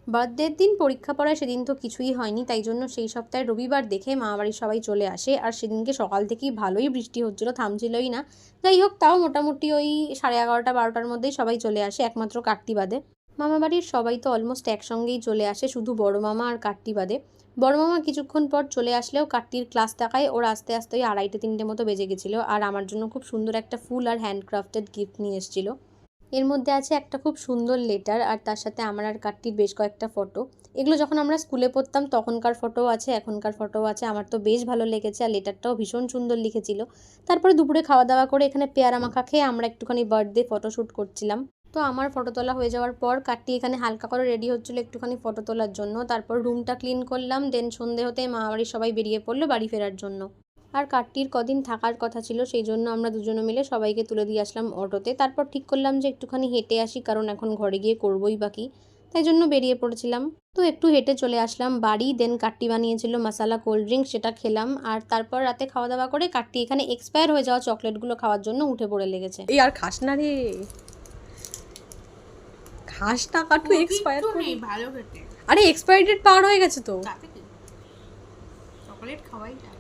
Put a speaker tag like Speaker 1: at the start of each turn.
Speaker 1: বার্থডের দিন পরীক্ষা পড়ায় সেদিন তো কিছুই হয়নি, তাই জন্য সেই সপ্তাহে রবিবার দেখে মামাবাড়ির সবাই চলে আসে। আর সেদিনকে সকাল থেকেই ভালোই বৃষ্টি হচ্ছিলো, থামছিলই না। যাই হোক, তাও মোটামুটি ওই 11:30-12টার মধ্যেই সবাই চলে আসে, একমাত্র কাট্টি বাদে। মামাবাড়ির সবাই তো অলমোস্ট একসঙ্গেই চলে আসে, শুধু বড় মামা আর কাট্টি বাদে। বড় মামা কিছুক্ষণ পর চলে আসলেও কাট্টির ক্লাস থাকায় ওর আস্তে আস্তে ওই 2:30-3টে মতো বেজে গেছিলো। আর আমার জন্য খুব সুন্দর একটা ফুল আর হ্যান্ডক্রাফটেড গিফট নিয়ে এসেছিলো। এর মধ্যে আছে একটা খুব সুন্দর লেটার, আর তার সাথে আমার আর কাট্টির বেশ কয়েকটা ফটো। এগুলো যখন আমরা স্কুলে পড়তাম তখনকার ফটোও আছে, এখনকার ফটোও আছে। আমার তো বেশ ভালো লেগেছে, আর লেটারটাও ভীষণ সুন্দর লিখেছিল। তারপরে দুপুরে খাওয়া দাওয়া করে এখানে পেয়ারা মাখা খেয়ে আমরা একটুখানি বার্থডে ফটোশ্যুট করছিলাম। তো আমার ফটো তোলা হয়ে যাওয়ার পর কাট্টি এখানে হালকা করে রেডি হচ্ছিলো একটুখানি ফটো তোলার জন্য। তারপর রুমটা ক্লিন করলাম, দেন সন্ধে হতে মামাবাড়ির সবাই বেরিয়ে পড়লো বাড়ি ফেরার জন্য। আর কাট্টির কদিন থাকার কথা ছিল, সেই জন্য আমরা দুজনে মিলে সবাইকে তুলে দিয়ে আসলাম অটোতে। তারপর ঠিক করলাম যে একটুখানি হেঁটে আসি, কারণ এখন ঘরে গিয়ে করবোই বা কী, তাই জন্য বেরিয়ে পড়েছিলাম। তো একটু হেঁটে চলে আসলাম বাড়ি। দেন কাট্টি বানিয়েছিল মশালা কোল্ড ড্রিঙ্ক, সেটা খেলাম। আর তারপর রাতে খাওয়া দাওয়া করে কাট্টি এখানে এক্সপায়ার হয়ে যাওয়া চকলেটগুলো খাওয়ার জন্য উঠে পড়ে লেগেছে।
Speaker 2: এই আর খাস না রে, খাস না কাটু, এক্সপায়ার করে।
Speaker 3: ভালো খেতে।
Speaker 2: আরে এক্সপায়ারি ডেট পার হয়ে গেছে তো।
Speaker 3: চকলেট খাওয়াই যায়।